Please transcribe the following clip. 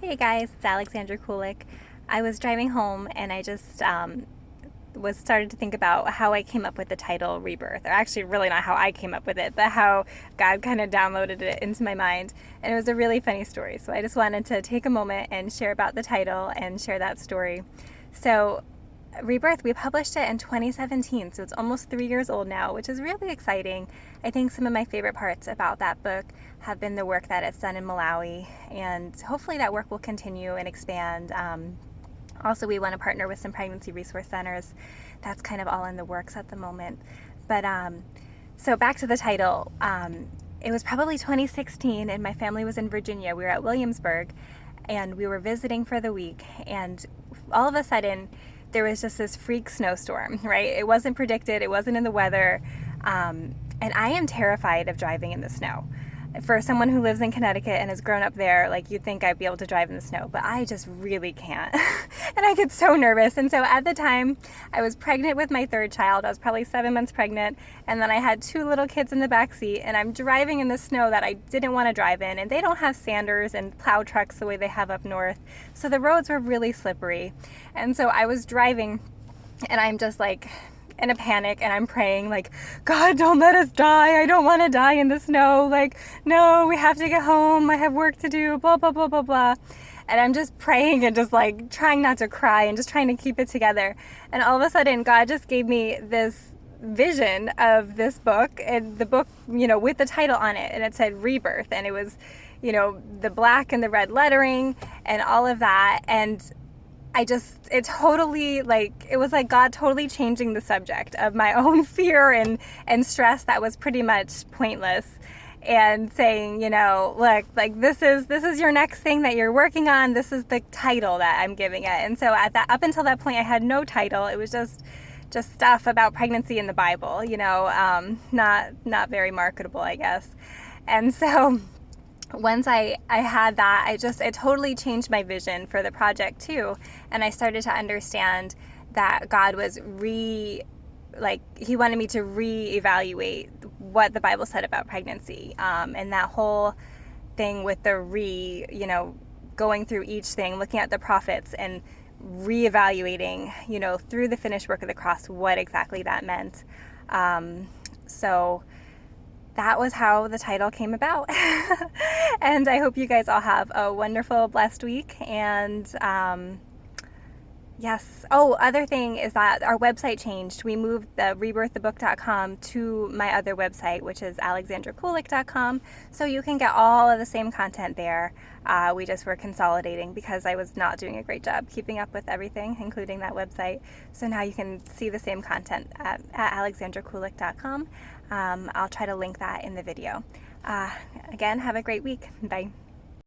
Hey guys, it's Alexandra Kulik. I was driving home and I just was started to think about how I came up with the title Rebirth. Or actually, really not how I came up with it, but how God kind of downloaded it into my mind. And it was a really funny story. So I just wanted to take a moment and share about the title and share that story. So Rebirth, we published it in 2017, so it's almost 3 years old now, which is really exciting. I think some of my favorite parts about that book have been the work that it's done in Malawi, and hopefully that work will continue and expand. Also, we want to partner with some pregnancy resource centers. That's kind of all in the works at the moment. But so back to the title. It was probably 2016, and my family was in Virginia. We were at Williamsburg, and we were visiting for the week, and all of a sudden, there was just this freak snowstorm, right? It wasn't predicted, it wasn't in the weather. And I am terrified of driving in the snow. For someone who lives in Connecticut and has grown up there, like you'd think I'd be able to drive in the snow, but I just really can't. And I get so nervous. And so at the time, I was pregnant with my third child. I was probably 7 months pregnant. And then I had two little kids in the back seat, and I'm driving in the snow that I didn't want to drive in. And they don't have sanders and plow trucks the way they have up north. So the roads were really slippery. And so I was driving, and I'm just like in a panic, and I'm praying like, God, don't let us die. I don't want to die in the snow. Like, no, we have to get home. I have work to do, blah, blah, blah, blah, blah. And I'm just praying and just like trying not to cry and just trying to keep it together. And all of a sudden, God just gave me this vision of this book, and the book, with the title on it, and it said Rebirth, and it was, the black and the red lettering and all of that. And it was like God totally changing the subject of my own fear and stress that was pretty much pointless, and saying, look, like this is your next thing that you're working on. This is the title that I'm giving it. And so up until that point, I had no title. It was just stuff about pregnancy in the Bible, not very marketable, I guess. And so once I had that, it totally changed my vision for the project too. And I started to understand that God was He wanted me to reevaluate what the Bible said about pregnancy. And that whole thing with the going through each thing, looking at the prophets and reevaluating, through the finished work of the cross, what exactly that meant. So that was how the title came about. And I hope you guys all have a wonderful, blessed week. And yes. Oh, other thing is that our website changed. We moved the rebirththebook.com to my other website, which is alexandrakulik.com. So you can get all of the same content there. We just were consolidating because I was not doing a great job keeping up with everything, including that website. So now you can see the same content at alexandrakulik.com. I'll try to link that in the video. Again, have a great week. Bye.